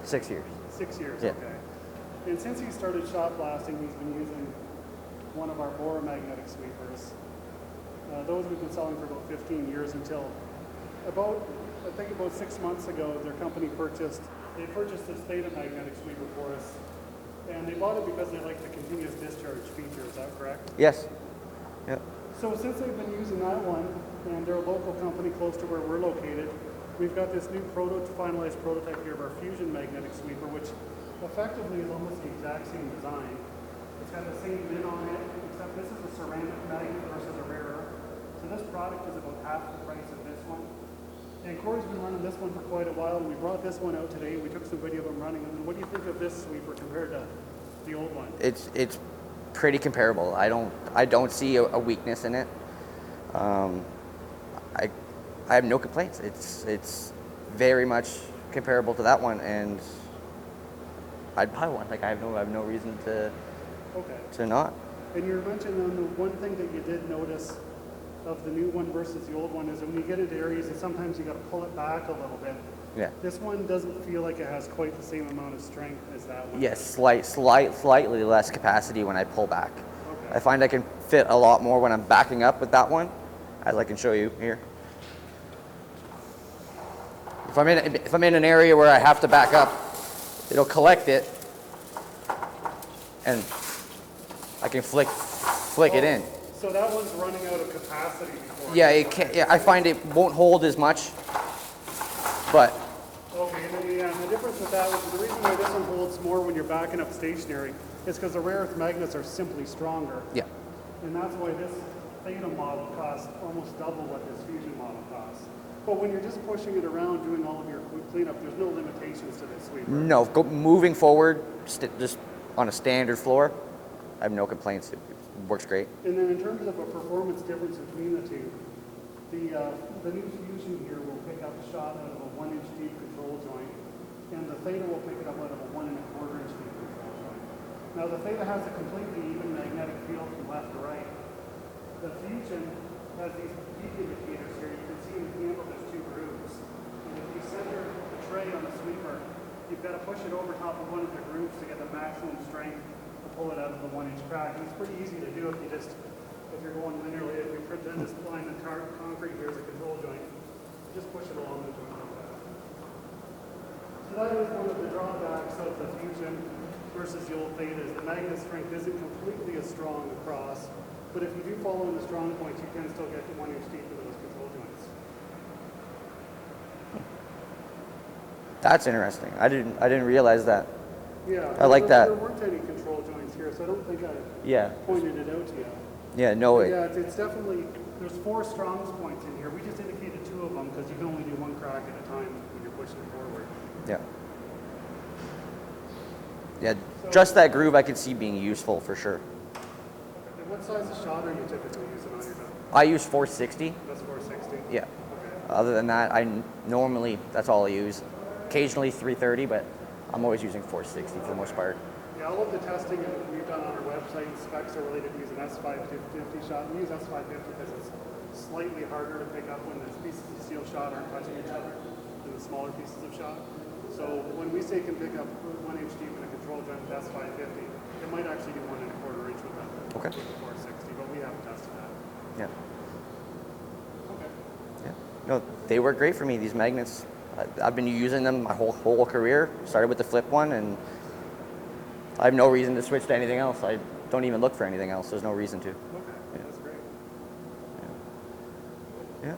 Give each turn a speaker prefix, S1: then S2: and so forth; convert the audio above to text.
S1: 6 years.
S2: 6 years,
S1: Yeah.
S2: okay. And since he started shotblasting, he's been using one of our Bora magnetic sweepers. Those we've been selling for about 15 years until I think about 6 months ago, their company purchased this theta magnetic sweeper for us. And they bought it because they like the continuous discharge feature, is that correct?
S1: Yes. Yeah.
S2: So since they've been using that one, and they're a local company close to where we're located, we've got this new finalized prototype here of our Fusion magnetic sweeper, which effectively is almost the exact same design. It's got the same lid on it, except this is a ceramic magnet versus a rare earth. So this product is about half the price of this one. And Corey's been running this one for quite a while, and we brought this one out today. We took some video of him running it. And what do you think of this sweeper compared to the old one?
S1: It's pretty comparable. I don't see a weakness in it. I have no complaints. It's very much comparable to that one, and I'd buy one. Like I have no reason to not.
S2: And you mentioned on the one thing that you did notice of the new one versus the old one is when you get into areas that sometimes you got to pull it back a little bit.
S1: Yeah.
S2: This one doesn't feel like it has quite the same amount of strength as that one.
S1: Yes, slightly less capacity when I pull back.
S2: Okay.
S1: I find I can fit a lot more when I'm backing up with that one, as I can show you here. If I'm in an area where I have to back up, it'll collect it, and I can flick it in.
S2: So that one's running out of capacity before.
S1: Yeah, it can. Yeah, I find it won't hold as much, but.
S2: Okay, and the difference with that was the reason why this one holds more when you're backing up stationary is because the rare earth magnets are simply stronger.
S1: Yeah.
S2: And that's why this theta model costs almost double what this Fusion model costs. But when you're just pushing it around, doing all of your cleanup, there's no limitations to this sweeper.
S1: No, moving forward, just on a standard floor, I have no complaints. It works great.
S2: And then in terms of a performance difference between the two, the new Fusion here will pick up a shot out of a 1-inch deep control joint, and the theta will pick it up out of a 1 1/4 inch deep control joint. Now the theta has a completely even magnetic field from left to right. The Fusion has these peak indicators here. You can see in the handle there's 2 grooves. And if you center the tray on the sweeper, you've got to push it over top of one of the grooves to get the maximum strength to pull it out of the 1-inch crack. And it's pretty easy to do if you're going linearly. If we pretend this line of concrete here is a control joint, just push it along the joint like that. So that is one of the drawbacks of the Fusion versus the old Theta is the magnet strength isn't completely as strong across, but if you do follow in the strong points, you can still get to 1 inch deep into those control joints.
S1: That's interesting. I didn't realize that.
S2: Yeah,
S1: I like that.
S2: There weren't any control joints here, so I don't think I pointed it out to you.
S1: Yeah, no way.
S2: Yeah, it's definitely, there's 4 Strong's points in here. We just indicated 2 of them because you can only do 1 crack at a time when you're pushing forward.
S1: Yeah. Yeah, so, just that groove I could see being useful for sure.
S2: And what size of shot are you typically using on your gun?
S1: I use 460.
S2: That's 460?
S1: Yeah.
S2: Okay.
S1: Other than that, that's all I use. Occasionally 330, but I'm always using 460 for the most part.
S2: Yeah, all of the testing we've done on our website specs are related to using S550 shot. We use S550 because it's slightly harder to pick up when the pieces of steel shot aren't touching each other than the smaller pieces of shot. So when we say can pick up 1 inch deep in a control joint with S550, it might actually do 1 1/4 inch with that.
S1: Okay.
S2: With the 460, but we haven't tested that.
S1: Yeah.
S2: Okay.
S1: Yeah. No, they work great for me. These magnets, I've been using them my whole career. Started with the flip one, and I have no reason to switch to anything else. I don't even look for anything else. There's no reason to.
S2: Okay, yeah. That's great.
S1: Yeah. Yeah.